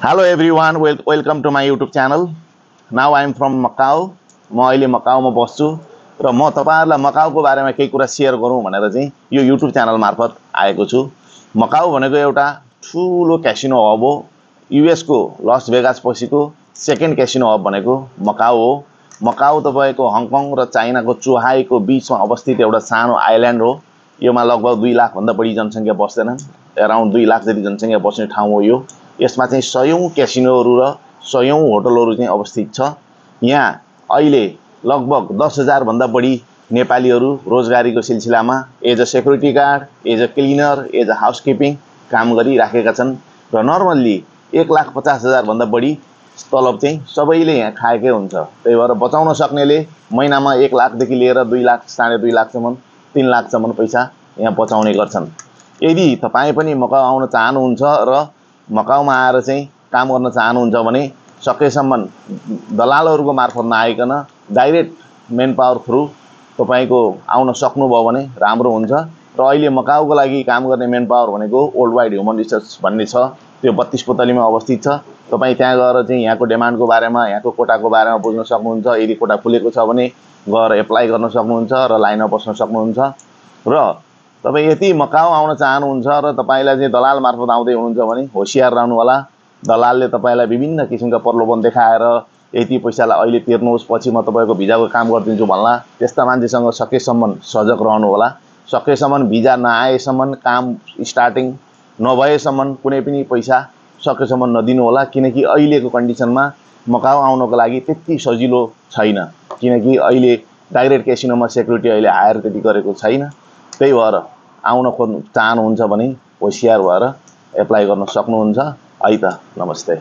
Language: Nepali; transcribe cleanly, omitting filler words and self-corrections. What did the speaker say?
Hello everyone, welcome to my YouTube channel. Now I am from Macau. म अहिले मकाउमा बस्छु र म तपाईहरुलाई मकाउको बारेमा केही कुरा शेयर गरौँ भनेर चाहिँ यो YouTube च्यानल मार्फत आएको छु। मकाउ भनेको एउटा ठूलो क्यासिनो हब हो। US को लस भेगास पछिको सेकेन्ड क्यासिनो हब भनेको मकाउ हो। मकाउ तपाईको हङकङ र चाइनाको चुहाईको बीचमा अवस्थित एउटा सानो आइल्यान्ड हो। योमा लगभग 2 लाख भन्दा बढी जनसंख्या बस्दैनन्। अराउन्ड 2 लाख जति जनसंख्या बस्ने ठाउँ हो यो। यसमा चाहिँ सयौं क्यासिनोहरु र सयौं होटलहरु चाहिँ अवस्थित छ। यहाँ अहिले लगभग 10,000 भन्दा बढी नेपालीहरु रोजगारीको सिलसिलामा as a security guard, as a cleaner, as a housekeeping काम गरिराखेका छन् र नर्मल्ली 1,50,000 भन्दा बढी तलब चाहिँ सबैले यहाँ खाएकै हुन्छ। त्यही भएर बचाउन सक्नेले महिनामा 1 लाख देखि लिएर 2 लाख, 2.5 लाख सम्म, 3 लाख सम्म पैसा यहाँ बचाउने गर्छन्। यदि तपाई पनि मकाउ आउन चाहनुहुन्छ र मकाउमा आएर चाहिँ काम गर्न चाहनुहुन्छ भने सकेसम्म दलालहरुको मार्फत नआइकन डाइरेक्ट मेन पावर थ्रु तपाईको आउन सक्नुभयो भने राम्रो हुन्छ। र अहिले मकाउको लागि काम गर्ने मेन पावर भनेको वर्ल्ड वाइड ह्युमन रिसोर्स भन्ने छ। त्यो 32 पोतलीमा अवस्थित छ। तपाई त्यहाँ गएर चाहिँ यहाँको डिमान्डको बारेमा, यहाँको कोटाको बारेमा बुझ्न सक्नुहुन्छ। यदि कोटा खुलेको छ भने गएर एप्लाई गर्न सक्नुहुन्छ र लाइनमा बस्न सक्नुहुन्छ। र तपाई यति मकाउ आउन चाहनुहुन्छ र तपाईलाई चाहिँ दलाल मार्फत आउँदै हुनुहुन्छ भने होशियार रहनु होला। दलालले तपाईलाई विभिन्न किसिमका प्रलोभन देखाएर यति पैसालाई अहिले तिर्नुहोस् पछि म तपाईको भिजाको काम गर्दिन्छु भन्ला। त्यस्ता मान्छेसँग सकेसम्म सजग रहनु होला। सकेसम्म भिजा नआएसम्म, काम स्टार्टिङ नभएसम्म कुनै पनि पैसा सकेसम्म नदिनु होला। किनकि अहिलेको कन्डिसनमा मकाउ आउनको लागि त्यति सजिलो छैन। किनकि अहिले डाइरेक्ट क्यासिनोमा सेक्युरिटी अहिले हायर त्यति गरेको छैन। त्यही भएर आउन चाहनुहुन्छ भने होशियार भएर एप्लाई गर्न सक्नुहुन्छ। है त, नमस्ते।